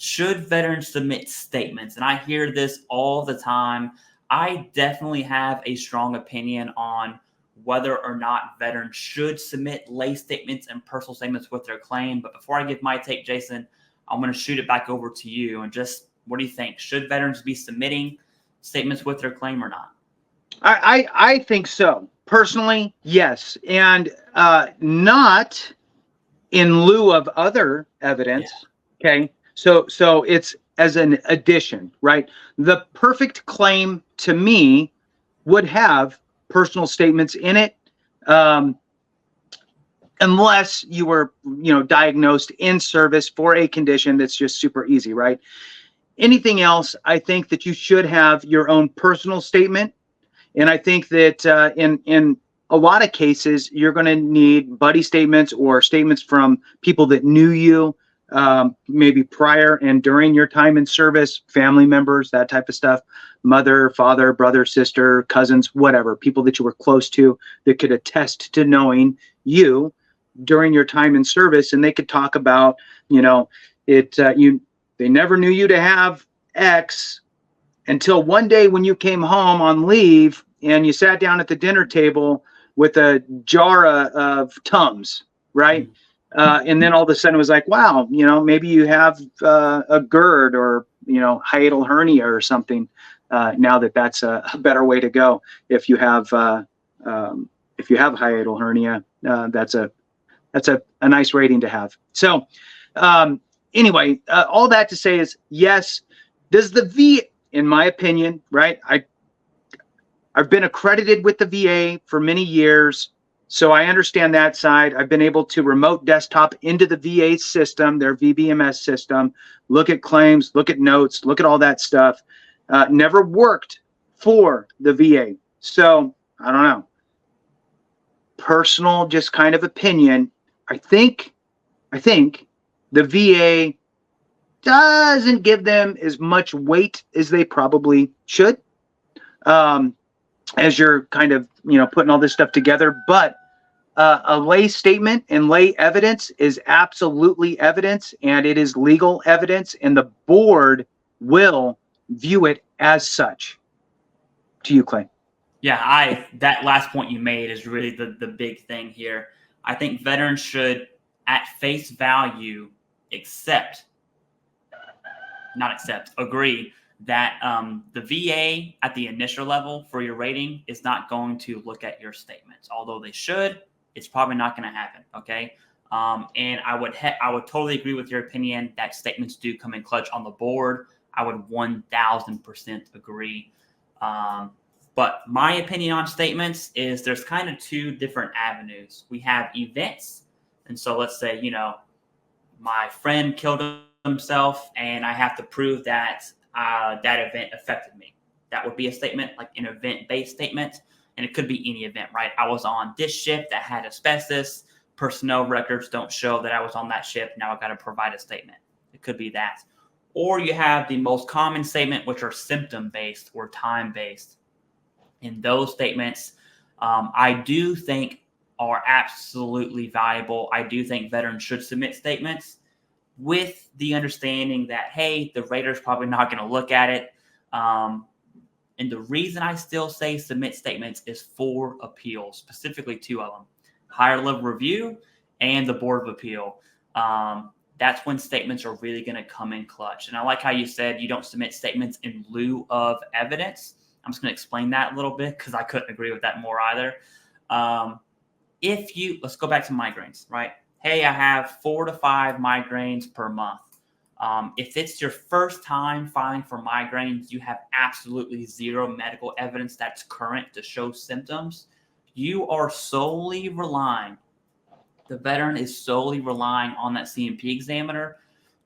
should veterans submit statements? And I hear this all the time. I definitely have a strong opinion on whether or not veterans should submit lay statements and personal statements with their claim. But before I give my take, Jason, I'm going to shoot it back over to you. And just what do you think? Should veterans be submitting statements with their claim or not? I think so. Personally, yes. And not in lieu of other evidence. Yeah. Okay. So it's as an addition, right? The perfect claim to me would have personal statements in it, unless you were, diagnosed in service for a condition that's just super easy, right? Anything else, I think that you should have your own personal statement. And I think that in a lot of cases, you're going to need buddy statements or statements from people that knew you, maybe prior and during your time in service, family members, that type of stuff, mother, father, brother, sister, cousins, whatever, people that you were close to that could attest to knowing you during your time in service. And they could talk about, they never knew you to have X until one day when you came home on leave and you sat down at the dinner table with a jar of Tums, right? Mm-hmm. And then all of a sudden it was like, wow, maybe you have a GERD or, hiatal hernia or something. Now that's a better way to go. If you have hiatal hernia, that's a nice rating to have. So anyway, all that to say is, yes, does the VA, in my opinion, right? I've been accredited with the VA for many years. So I understand that side. I've been able to remote desktop into the VA system, their VBMS system, look at claims, look at notes, look at all that stuff. Never worked for the VA. So I don't know. Personal, just kind of opinion. I think the VA doesn't give them as much weight as they probably should. As you're kind of, putting all this stuff together, but a lay statement and lay evidence is absolutely evidence, and it is legal evidence, and the board will view it as such. To you, Clay. Yeah, that last point you made is really the big thing here. I think veterans should, at face value, agree that the VA at the initial level for your rating is not going to look at your statements. Although they should, it's probably not going to happen, okay? And I would totally agree with your opinion that statements do come in clutch on the board. I would 1,000% agree. But my opinion on statements is there's kind of two different avenues. We have events. And so let's say, my friend killed himself and I have to prove that that event affected me. That would be a statement, like an event-based statement. And it could be any event, right? I was on this ship that had asbestos. Personnel records don't show that I was on that ship. Now I've got to provide a statement. It could be that. Or you have the most common statement, which are symptom-based or time-based. And those statements, I do think are absolutely valuable. I do think veterans should submit statements with the understanding that, hey, the rater's probably not going to look at it. And the reason I still say submit statements is for appeals, specifically two of them, higher level review and the Board of Appeal. That's when statements are really going to come in clutch. And I like how you said you don't submit statements in lieu of evidence. I'm just going to explain that a little bit because I couldn't agree with that more either. Let's go back to migraines, right? Hey, I have 4 to 5 migraines per month. If it's your first time filing for migraines, you have absolutely zero medical evidence that's current to show symptoms. You are solely relying, the veteran is solely relying on that C&P examiner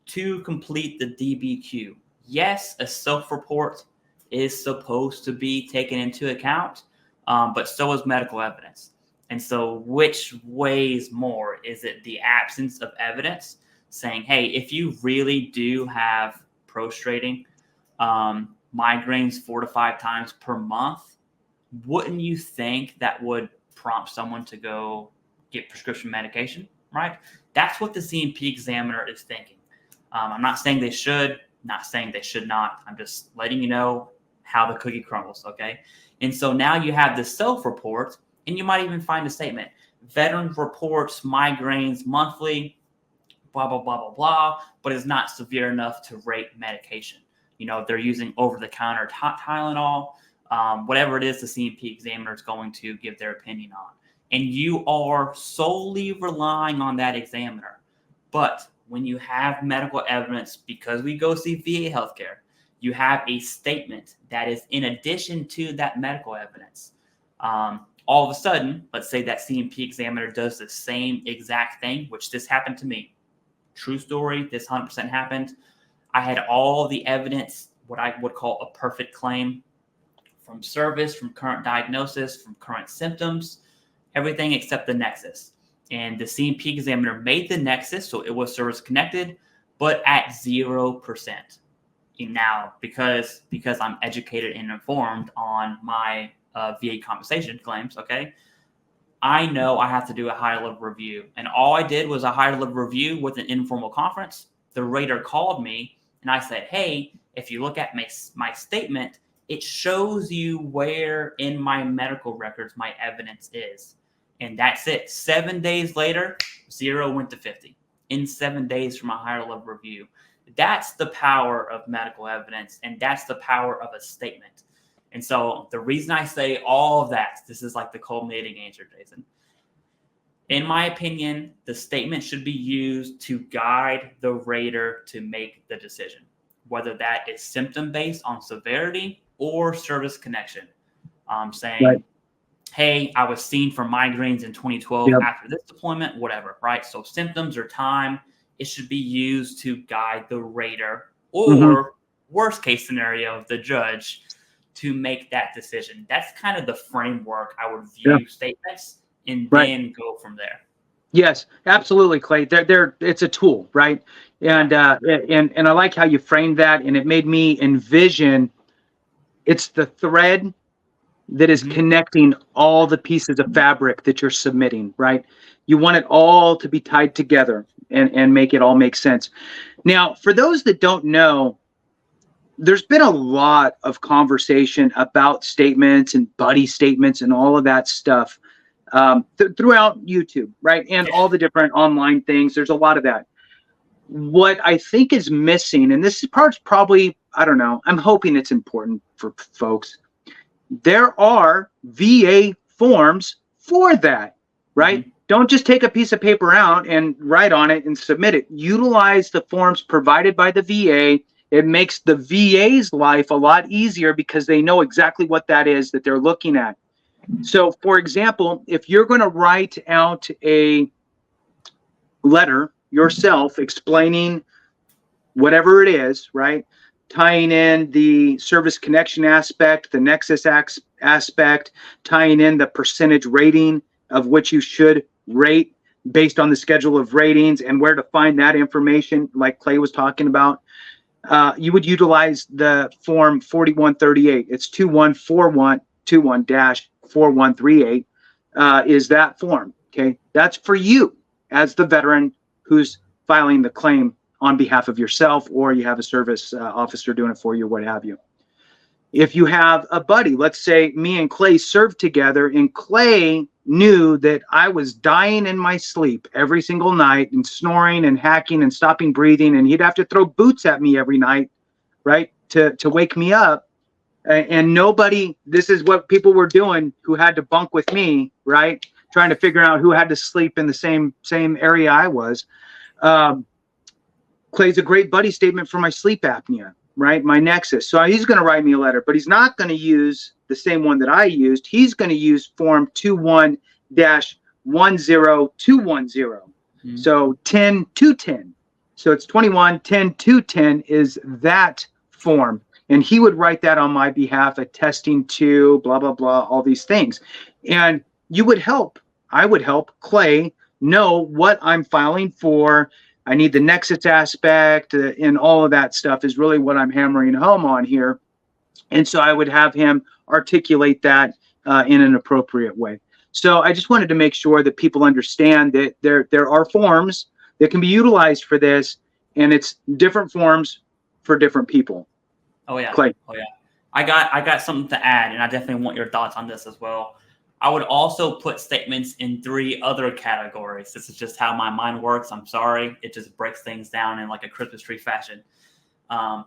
to complete the DBQ. Yes, a self-report is supposed to be taken into account, but so is medical evidence. And so which weighs more? Is it the absence of evidence saying, hey, if you really do have prostrating migraines 4 to 5 times per month, wouldn't you think that would prompt someone to go get prescription medication, right? That's what the C&P examiner is thinking. I'm not saying they should, not saying they should not. I'm just letting you know how the cookie crumbles, okay? And so now you have the self-report, and you might even find a statement. Veteran reports migraines monthly, blah, blah, blah, blah, blah, but it's not severe enough to rate medication. You know, they're using over-the-counter Tylenol, whatever it is the C&P examiner is going to give their opinion on. And you are solely relying on that examiner. But when you have medical evidence, because we go see VA healthcare, you have a statement that is in addition to that medical evidence. All of a sudden, let's say that C&P examiner does the same exact thing, which this happened to me. True story, this 100% happened. I had all the evidence, what I would call a perfect claim, from service, from current diagnosis, from current symptoms, everything except the nexus. And the C&P examiner made the nexus, so it was service connected, but at 0%. Now, because I'm educated and informed on my VA compensation claims, okay, I know I have to do a higher level review. And all I did was a higher level review with an informal conference. The rater called me and I said, hey, if you look at my statement, it shows you where in my medical records my evidence is. And that's it. 7 days later, 0 went to 50 in 7 days from a higher level review. That's the power of medical evidence, and that's the power of a statement. And so the reason I say all of that, this is like the culminating answer, Jason. In my opinion, the statement should be used to guide the rater to make the decision, whether that is symptom-based on severity or service connection. Saying, right, hey, I was seen for migraines in 2012 after this deployment, whatever, right? So symptoms or time, it should be used to guide the rater or worst case scenario, the judge to make that decision. That's kind of the framework I would view statements and then go from there. Yes, absolutely, Clay. It's a tool, right? And and I like how you framed that, and it made me envision it's the thread that is connecting all the pieces of fabric that you're submitting, right? You want it all to be tied together and make it all make sense. Now, for those that don't know, there's been a lot of conversation about statements and buddy statements and all of that stuff throughout YouTube, right? And all the different online things. There's a lot of that. What I think is missing, and this part's probably, I don't know, I'm hoping it's important for folks. There are VA forms for that, right? Don't just take a piece of paper out and write on it and submit it. Utilize the forms provided by the VA. It makes the VA's life a lot easier because they know exactly what that is that they're looking at. So, for example, if you're going to write out a letter yourself explaining whatever it is, right? Tying in the service connection aspect, the nexus aspect, tying in the percentage rating of which you should rate based on the schedule of ratings and where to find that information, like Clay was talking about. You would utilize the form 4138. It's 214121-4138 is that form. Okay, that's for you as the veteran who's filing the claim on behalf of yourself, or you have a service officer doing it for you, what have you. If you have a buddy, let's say me and Clay served together, and Clay knew that I was dying in my sleep every single night and snoring and hacking and stopping breathing, and he'd have to throw boots at me every night, right, to wake me up. And nobody, this is what people were doing who had to bunk with me, right, trying to figure out who had to sleep in the same area I was. Clay's a great buddy statement for my sleep apnea, right? My nexus. So he's going to write me a letter, but he's not going to use the same one that I used. He's going to use form 21-10210. So 10-210. So it's 21-10-210 is that form. And he would write that on my behalf, attesting to blah, blah, blah, all these things. And you would help, I would help Clay know what I'm filing for. I need the nexus aspect and all of that stuff is really what I'm hammering home on here. And so I would have him articulate that in an appropriate way. So I just wanted to make sure that people understand that there are forms that can be utilized for this. and it's different forms for different people. Oh yeah. Clay. Oh yeah. I got something to add, and I definitely want your thoughts on this as well. I would also put statements in 3 other categories. This is just how my mind works. I'm sorry. It just breaks things down in like a Christmas tree fashion.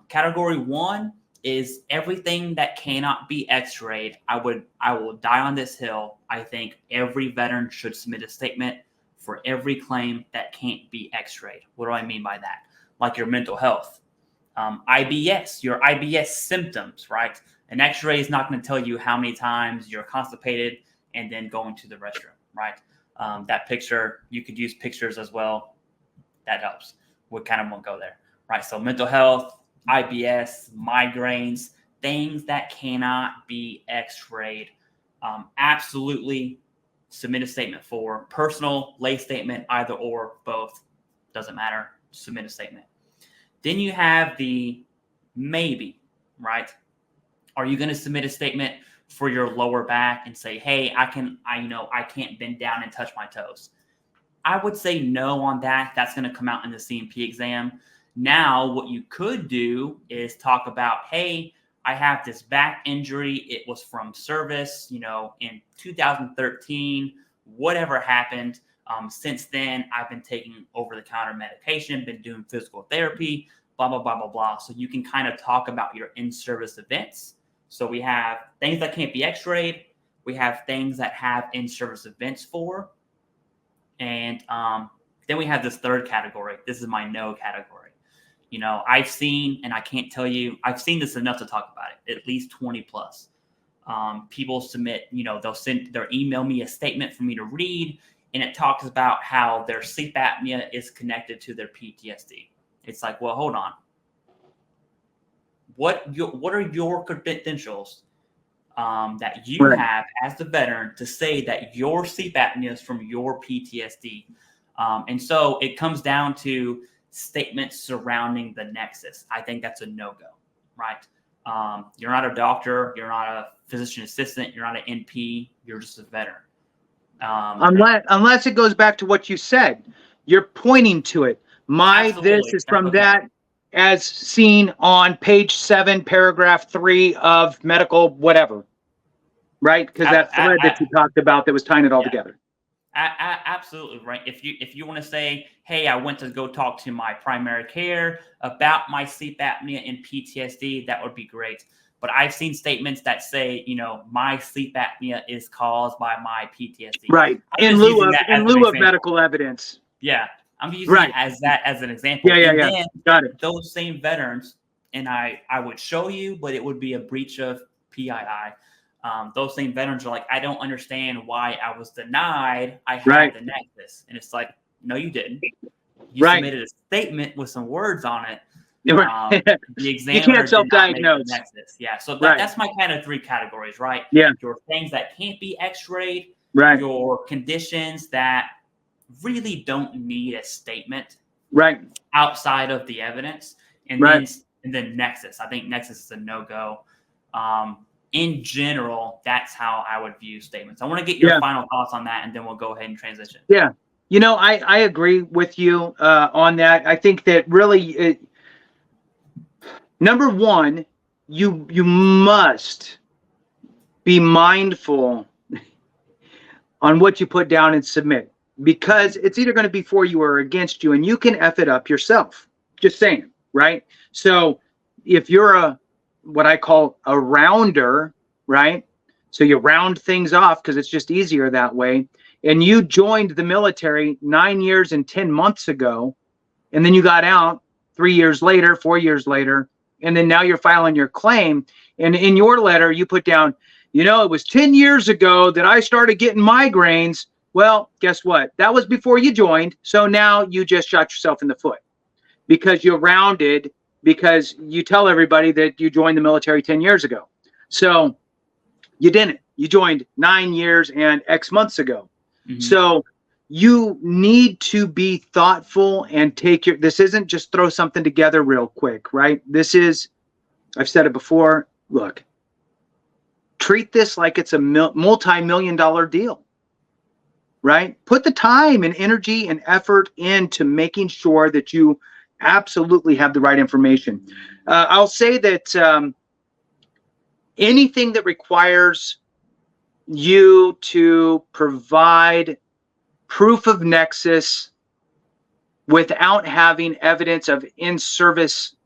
Category 1 is everything that cannot be x-rayed. I will die on this hill. I think every veteran should submit a statement for every claim that can't be x-rayed. What do I mean by that? Like your mental health, IBS, your IBS symptoms, right? An x-ray is not going to tell you how many times you're constipated and then going to the restroom, right? That picture, you could use pictures as well. That helps. We kind of won't go there, right? So mental health, IBS, migraines, things that cannot be x-rayed. Absolutely submit a statement for. Personal, lay statement, either or, both. Doesn't matter. Submit a statement. Then you have the maybe, right? Are you going to submit a statement for your lower back and say, hey, I can't bend down and touch my toes? I would say no on that. That's going to come out in the CMP exam. Now, what you could do is talk about, hey, I have this back injury. It was from service, in 2013, whatever happened. Since then, I've been taking over-the-counter medication, been doing physical therapy, blah, blah, blah, blah, blah. So you can kind of talk about your in-service events. So we have things that can't be x-rayed. We have things that have in-service events for. And then we have this third category. This is my no category. I've seen, and I can't tell you, I've seen this enough to talk about it, at least 20 plus. People submit, they'll email me a statement for me to read, and it talks about how their sleep apnea is connected to their PTSD. It's like, well, hold on. What are your credentials that you have as the veteran to say that your sleep apnea is from your PTSD? And so it comes down to statements surrounding the nexus. I think that's a no-go, right? You're not a doctor. You're not a physician assistant. You're not an NP. You're just a veteran. Unless it goes back to what you said. You're pointing to it. This is from that, as seen on page 7, paragraph 3 of medical whatever, right? Because that thread that you talked about that was tying it all together. Absolutely right. If you want to say, hey, I went to go talk to my primary care about my sleep apnea and PTSD, that would be great. But I've seen statements that say, my sleep apnea is caused by my PTSD. Right. In lieu of medical evidence. Yeah. I'm using it as an example. Yeah. Then got it. Those same veterans, and I would show you, but it would be a breach of PII. Those same veterans are like, I don't understand why I was denied. I had the nexus. And it's like, no, you didn't. You submitted a statement with some words on it. The examiner you can't self-diagnose. Yeah. So that's my kind of 3 categories, right? Yeah. Your things that can't be x-rayed. Right. Your conditions that really don't need a statement. Right. Outside of the evidence. And then nexus. I think nexus is a no-go. In general, that's how I would view statements. I want to get your final thoughts on that, and then we'll go ahead and transition. Yeah. I agree with you on that. I think that really, number one, you must be mindful on what you put down and submit, because it's either going to be for you or against you, and you can F it up yourself. Just saying, right? So if you're what I call a rounder, right? So you round things off because it's just easier that way. And you joined the military 9 years and 10 months ago, and then you got out 3 years later, 4 years later, and then now you're filing your claim. And in your letter, you put down, it was 10 years ago that I started getting migraines. Well, guess what? That was before you joined. So now you just shot yourself in the foot because you rounded, because you tell everybody that you joined the military 10 years ago. So you didn't. You joined 9 years and X months ago. Mm-hmm. So you need to be thoughtful and this isn't just throw something together real quick, right? This is, I've said it before, look, treat this like it's a multi-million-dollar deal, right? Put the time and energy and effort into making sure that you absolutely have the right information. I'll say that anything that requires you to provide proof of nexus without having evidence of in-service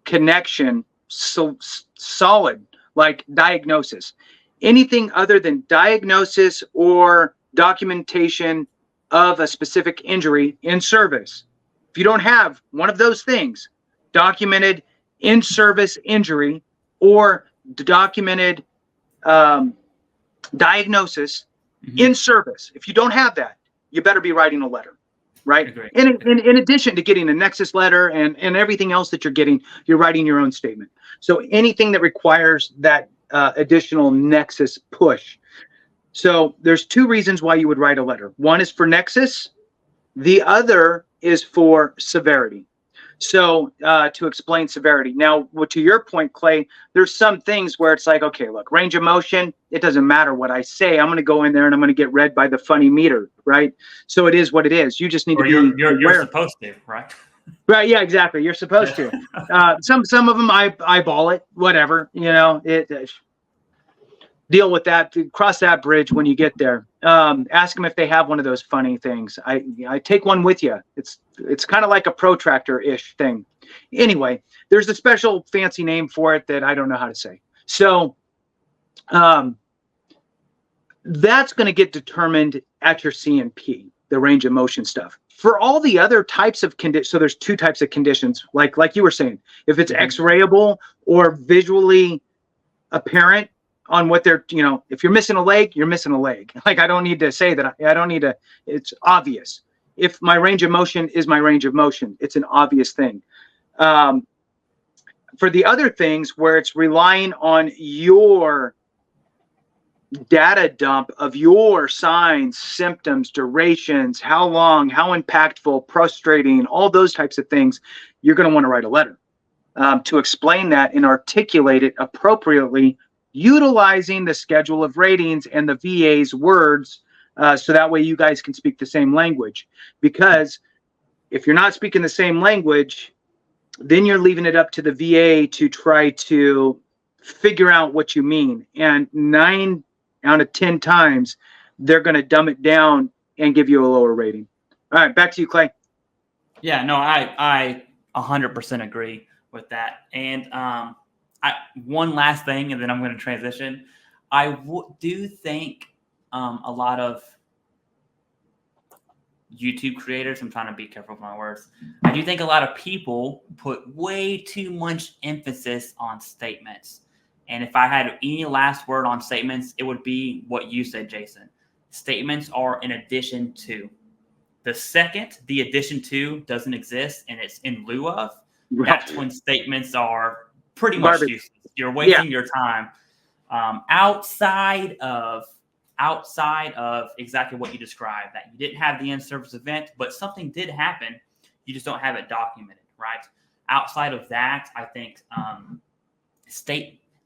connection, so solid, like diagnosis. Anything other than diagnosis or documentation of a specific injury in service. If you don't have one of those things, documented in-service injury or documented diagnosis in service, if you don't have that, you better be writing a letter, right? Agree. In addition to getting a nexus letter and everything else that you're getting, you're writing your own statement. So anything that requires that additional nexus push. So there's two reasons why you would write a letter. One is for nexus. The other is for severity. So to explain severity. Now, to your point, Clay, there's some things where it's like, okay, look, range of motion, it doesn't matter what I say. I'm going to go in there and I'm going to get read by the funny meter, right? So it is what it is. You just need to be you're supposed to, right? Right. Yeah, exactly. You're supposed to. Some of them I eyeball it, whatever, deal with that, cross that bridge when you get there. Ask them if they have one of those funny things. I take one with you. It's kind of like a protractor-ish thing. Anyway, there's a special fancy name for it that I don't know how to say. So that's going to get determined at your C&P, the range of motion stuff. For all the other types of conditions, so there's two types of conditions, like you were saying, if it's X-rayable or visually apparent on what they're, if you're missing a leg, you're missing a leg. Like, I don't need to say that. I don't need to, it's obvious. If my range of motion is my range of motion, it's an obvious thing. For the other things where it's relying on your data dump of your signs, symptoms, durations, how long, how impactful, frustrating, all those types of things, you're going to want to write a letter to explain that and articulate it appropriately, utilizing the schedule of ratings and the VA's words, so that way you guys can speak the same language. Because if you're not speaking the same language, then you're leaving it up to the VA to try to figure out what you mean. And 9 out of 10 times, they're going to dumb it down and give you a lower rating. All right, back to you, Clay. Yeah, no, I 100% agree with that. And one last thing, and then I'm going to transition. I do think a lot of YouTube creators, I'm trying to be careful with my words, I do think a lot of people put way too much emphasis on statements. And if I had any last word on statements, it would be what you said, Jason. Statements are in addition to. The second the addition to doesn't exist and it's in lieu of, that's when statements are pretty much useless. You're wasting your time outside of exactly what you described, that you didn't have the in-service event, but something did happen. You just don't have it documented, right? Outside of that, I think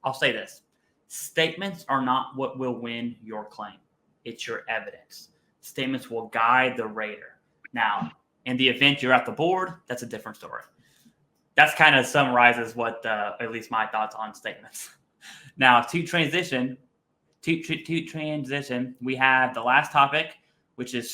I'll say this. Statements are not what will win your claim. It's your evidence. Statements will guide the rater. Now, in the event you're at the board, that's a different story. That's kind of summarizes what, at least my thoughts on statements. Now, to transition, we have the last topic, which is